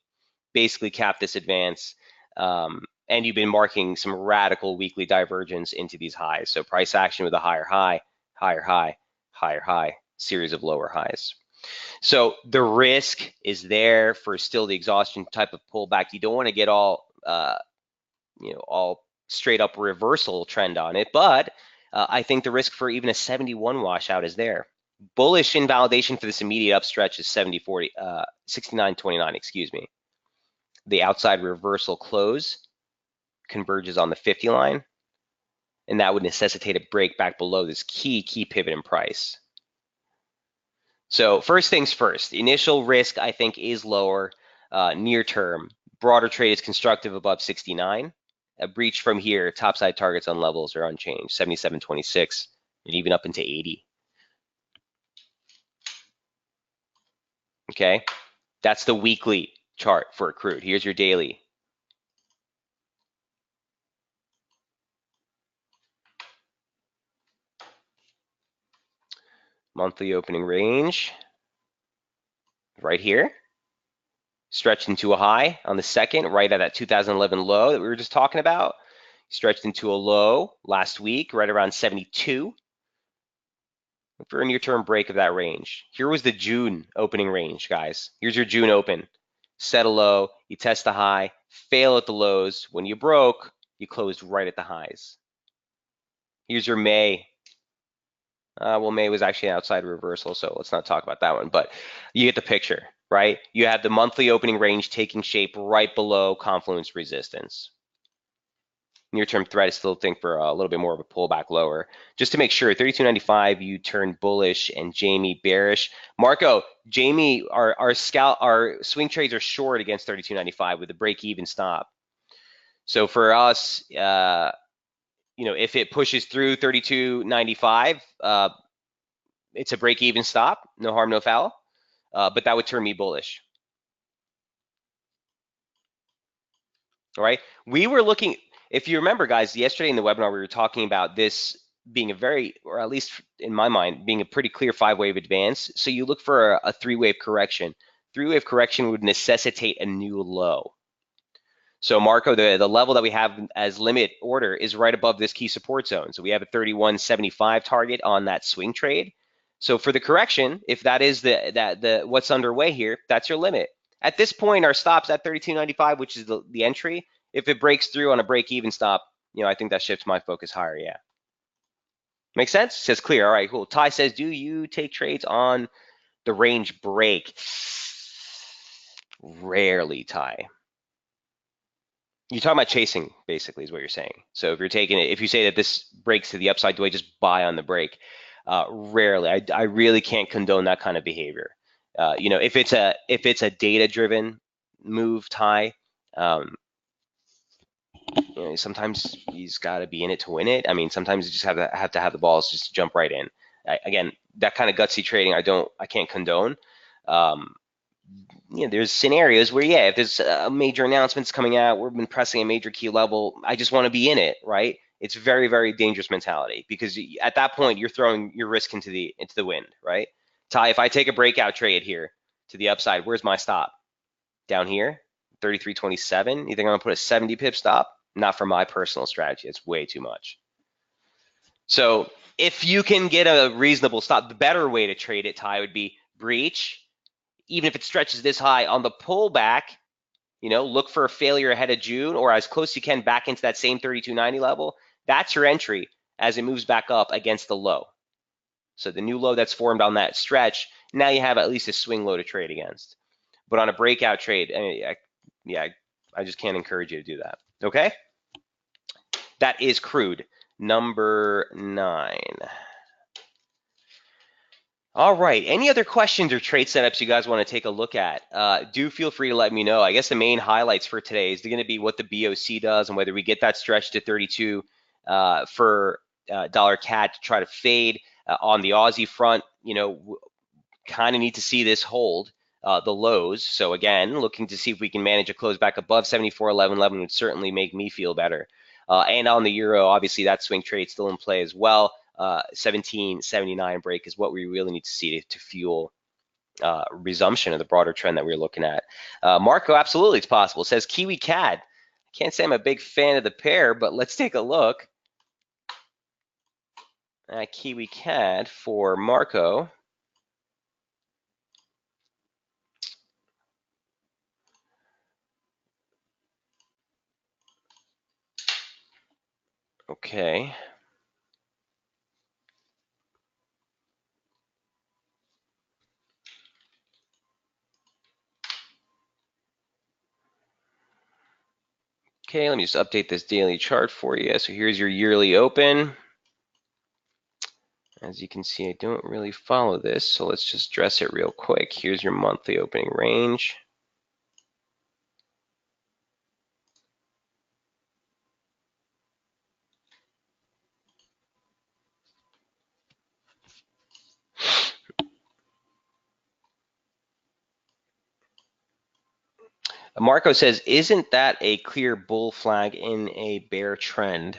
basically capped this advance. And you've been marking some radical weekly divergence into these highs. So price action with a higher high, higher high, higher high, series of lower highs. So the risk is there for still the exhaustion type of pullback. You don't want to get all straight up reversal trend on it, but I think the risk for even a 71 washout is there. Bullish invalidation for this immediate upstretch is 69.29, excuse me. The outside reversal close converges on the 50 line, and that would necessitate a break back below this key pivot in price. So first things first, initial risk I think is lower. Near term, broader trade is constructive above 69. A breach from here, topside targets on levels are unchanged, 77.26 and even up into 80. Okay, that's the weekly chart for crude. Here's your daily. Monthly opening range, right here. Stretched into a high on the second, right at that 2011 low that we were just talking about. Stretched into a low last week, right around 72. Look for a near-term break of that range. Here was the June opening range, guys. Here's your June open. Set a low, you test the high, fail at the lows. When you broke, you closed right at the highs. Here's your May. Well, May was actually an outside reversal, so let's not talk about that one. But you get the picture, right? You have the monthly opening range taking shape right below confluence resistance. near-term threat, I still think for a little bit more of a pullback lower. Just to make sure, 32.95, you turn bullish and Jamie bearish. Marco, Jamie, our swing trades are short against 32.95 with a break-even stop. So for us, if it pushes through 32.95, it's a break-even stop, no harm, no foul. But that would turn me bullish. All right. We were looking, if you remember, guys, yesterday in the webinar, we were talking about this being a very, or at least in my mind, being a pretty clear 5-wave advance. So you look for a 3-wave correction. 3-wave correction would necessitate a new low. So Marco, the level that we have as limit order is right above this key support zone. So we have a 31.75 target on that swing trade. So for the correction, if that is the what's underway here, that's your limit. At this point, our stop's at 32.95, which is the entry. If it breaks through on a break-even stop, I think that shifts my focus higher. Yeah, makes sense. Says clear. All right, cool. Ty says, do you take trades on the range break? Rarely, Ty. You're talking about chasing, basically, is what you're saying. So if you're taking it, if you say that this breaks to the upside, do I just buy on the break? Rarely. I really can't condone that kind of behavior. If it's a data-driven move, Ty, sometimes he's got to be in it to win it. I mean, sometimes you just have to have the balls just to jump right in. Again, that kind of gutsy trading, I can't condone. There's scenarios where, if there's major announcements coming out, we've been pressing a major key level, I just want to be in it, right? It's very, very dangerous mentality because at that point you're throwing your risk into the wind, right? Ty, if I take a breakout trade here to the upside, where's my stop? Down here, 33.27. You think I'm gonna put a 70 pip stop? Not for my personal strategy. It's way too much. So if you can get a reasonable stop, the better way to trade it, Ty, would be breach. Even if it stretches this high on the pullback, look for a failure ahead of June or as close as you can back into that same 32.90 level. That's your entry as it moves back up against the low. So the new low that's formed on that stretch, now you have at least a swing low to trade against. But on a breakout trade, I just can't encourage you to do that. Okay? That is crude. Number 9. All right. Any other questions or trade setups you guys want to take a look at? Do feel free to let me know. I guess the main highlights for today is going to be what the BOC does and whether we get that stretch to 32 for dollar CAD to try to fade. On the Aussie front, kind of need to see this hold the lows. So again, looking to see if we can manage a close back above 74.11 would certainly make me feel better. And on the euro, obviously that swing trade still in play as well. 17.79 break is what we really need to see to fuel resumption of the broader trend that we're looking at. Marco, absolutely, it's possible. It says Kiwi CAD. I can't say I'm a big fan of the pair, but let's take a look at Kiwi CAD for Marco. Okay. Okay, let me just update this daily chart for you. So here's your yearly open. As you can see, I don't really follow this, so let's just dress it real quick. Here's your monthly opening range. Marco says, isn't that a clear bull flag in a bear trend?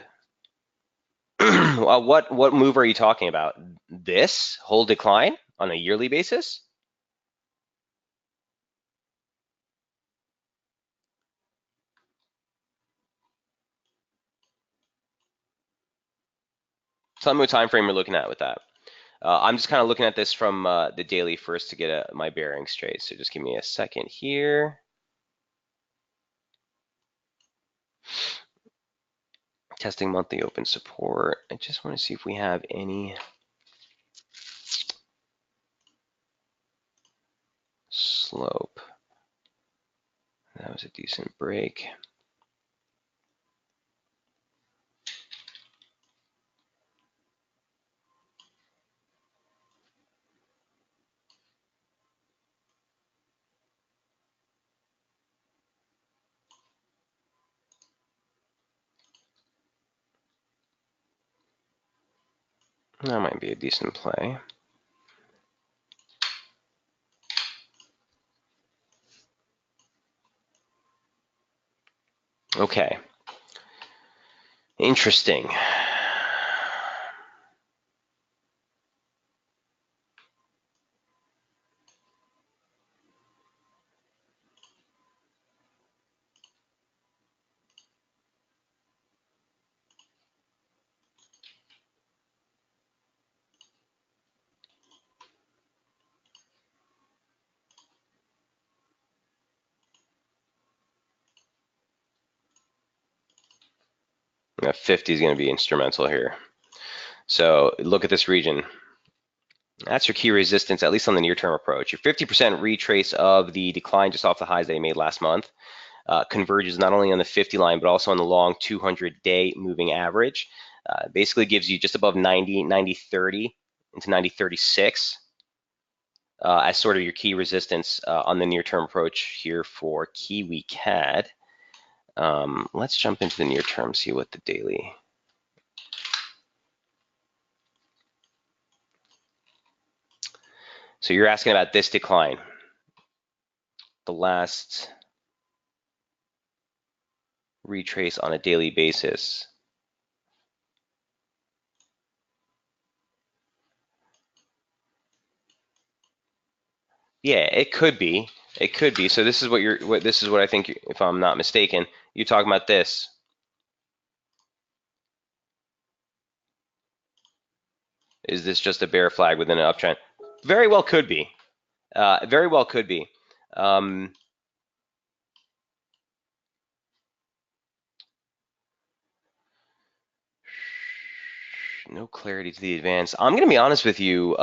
What move are you talking about? This whole decline on a yearly basis? Tell me what time frame you're looking at with that. I'm just kind of looking at this from the daily first to get my bearings straight. So just give me a second here. Testing monthly open support. I just want to see if we have any slope. That was a decent break. That might be a decent play. Okay. Interesting. Yeah, 50 is going to be instrumental here. So look at this region. That's your key resistance, at least on the near-term approach. Your 50% retrace of the decline just off the highs they made last month converges not only on the 50 line, but also on the long 200-day moving average. Basically gives you just above 90, 90.30 into 90.36 as sort of your key resistance on the near-term approach here for Kiwi CAD. Let's jump into the near term, see what the daily. So you're asking about this decline, the last retrace on a daily basis. Yeah, it could be. It could be. So this is what I think, if I'm not mistaken, you're talking about this. Is this just a bear flag within an uptrend? Very well could be. Very well could be. No clarity to the advance. I'm going to be honest with you,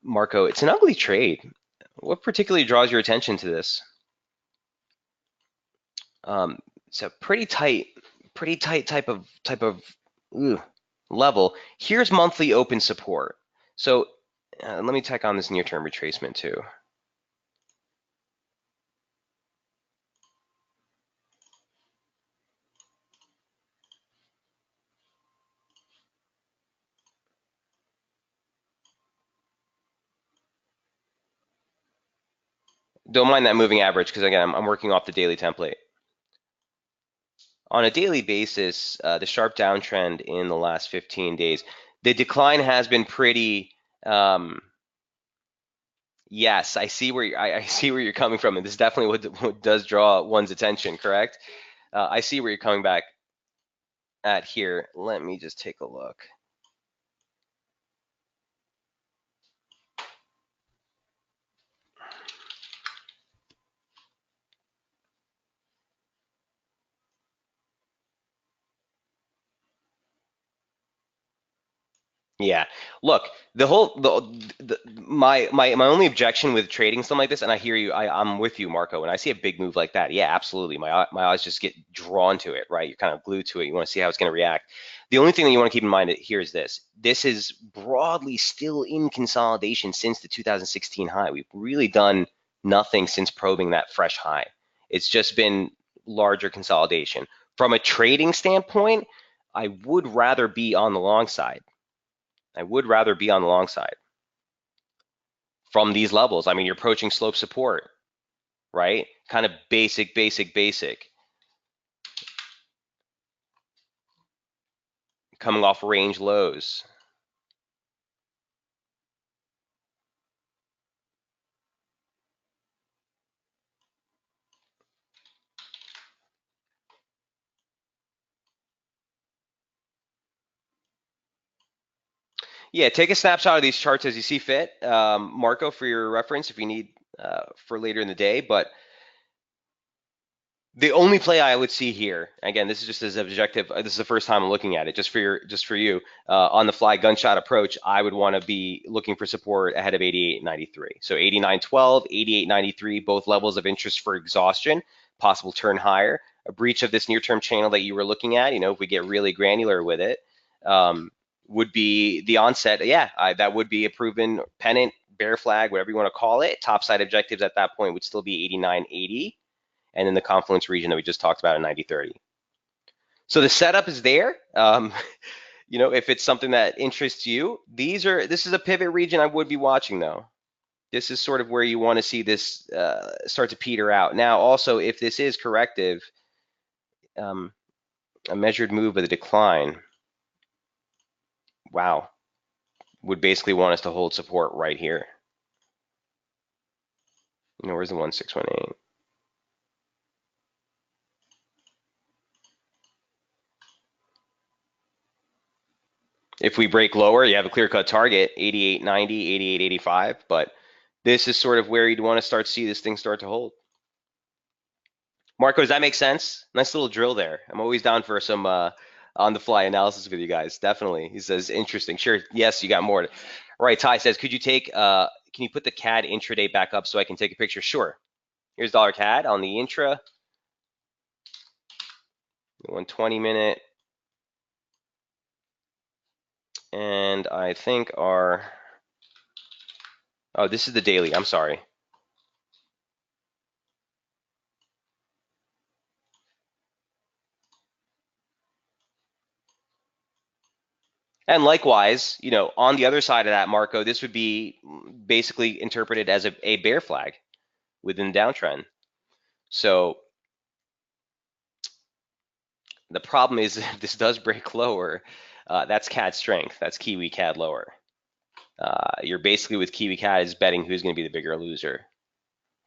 Marco. It's an ugly trade. What particularly draws your attention to this? It's a pretty tight type of level. Here's monthly open support. So let me tack on this near-term retracement too. Don't mind that moving average because again, I'm working off the daily template. On a daily basis, the sharp downtrend in the last 15 days, the decline has been pretty. Yes, I see where you're coming from, and this is definitely what does draw one's attention. Correct. I see where you're coming back at here. Let me just take a look. Yeah. Look, my only objection with trading something like this, and I hear you, I'm with you, Marco. When I see a big move like that, yeah, absolutely. My eyes just get drawn to it, right? You're kind of glued to it. You want to see how it's going to react. The only thing that you want to keep in mind here is this. This is broadly still in consolidation since the 2016 high. We've really done nothing since probing that fresh high. It's just been larger consolidation. From a trading standpoint, I would rather be on the long side. I would rather be on the long side from these levels. I mean, you're approaching slope support, right? Kind of basic. Coming off range lows. Yeah, take a snapshot of these charts as you see fit, Marco, for your reference if you need for later in the day. But the only play I would see here, again, this is just as objective. This is the first time I'm looking at it. Just for you, on the fly gunshot approach, I would want to be looking for support ahead of 88.93. So 89.12, 88.93, both levels of interest for exhaustion. Possible turn higher. A breach of this near-term channel that you were looking at. If we get really granular with it, would be the onset. Yeah, that would be a proven pennant, bear flag, whatever you want to call it. Topside objectives at that point would still be 89.80. And then the confluence region that we just talked about at 90.30. So the setup is there. You know, if it's something that interests you, this is a pivot region I would be watching though. This is sort of where you want to see this start to peter out. Now, also, if this is corrective, um, a measured move of the decline, wow, would basically want us to hold support right here. You know, where's the 1618? If we break lower, you have a clear-cut target, 88.90, 88.85, but this is sort of where you'd want to start to see this thing start to hold. Marco, does that make sense? Nice little drill there. I'm always down for some on-the-fly analysis with you guys. Definitely. He says, interesting. Sure. Yes, you got more. All right. Ty says, could you can you put the CAD intraday back up so I can take a picture? Sure. Here's dollar CAD on the intra. 120-minute. And I think oh, this is the daily. I'm sorry. And likewise, you know, on the other side of that, Marco, this would be basically interpreted as a bear flag within the downtrend. So the problem is if this does break lower, that's CAD strength. That's Kiwi CAD lower. You're basically with Kiwi CAD is betting who's going to be the bigger loser.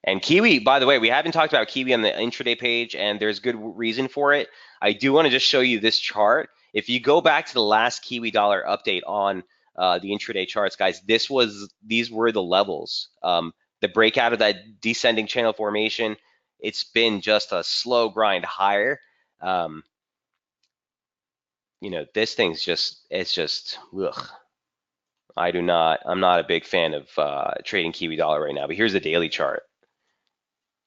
And Kiwi, by the way, we haven't talked about Kiwi on the intraday page, and there's good reason for it. I do want to just show you this chart. If you go back to the last Kiwi dollar update on the intraday charts, guys, these were the levels. The breakout of that descending channel formation, it's been just a slow grind higher. You know, this thing's it's just, ugh. I'm not a big fan of trading Kiwi dollar right now, but here's the daily chart.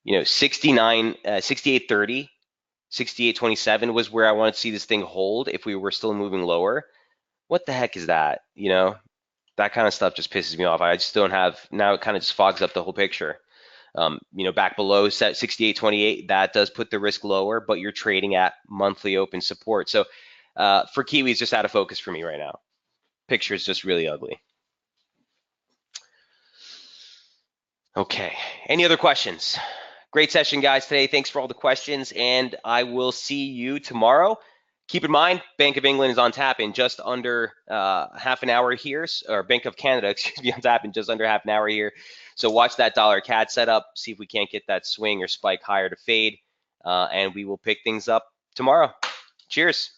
You know, 68.30, 68.27 was where I wanted to see this thing hold if we were still moving lower. What the heck is that? You know, that kind of stuff just pisses me off. I just don't have, now it kind of just fogs up the whole picture. You know, back below set 68.28, that does put the risk lower, but you're trading at monthly open support. So for Kiwi, it's just out of focus for me right now. Picture is just really ugly. Okay, any other questions? Great session, guys, today. Thanks for all the questions, and I will see you tomorrow. Keep in mind, Bank of England is on tap in just under half an hour here, or Bank of Canada, excuse me, on tap in just under half an hour here. So watch that dollar CAD setup, see if we can't get that swing or spike higher to fade, and we will pick things up tomorrow. Cheers.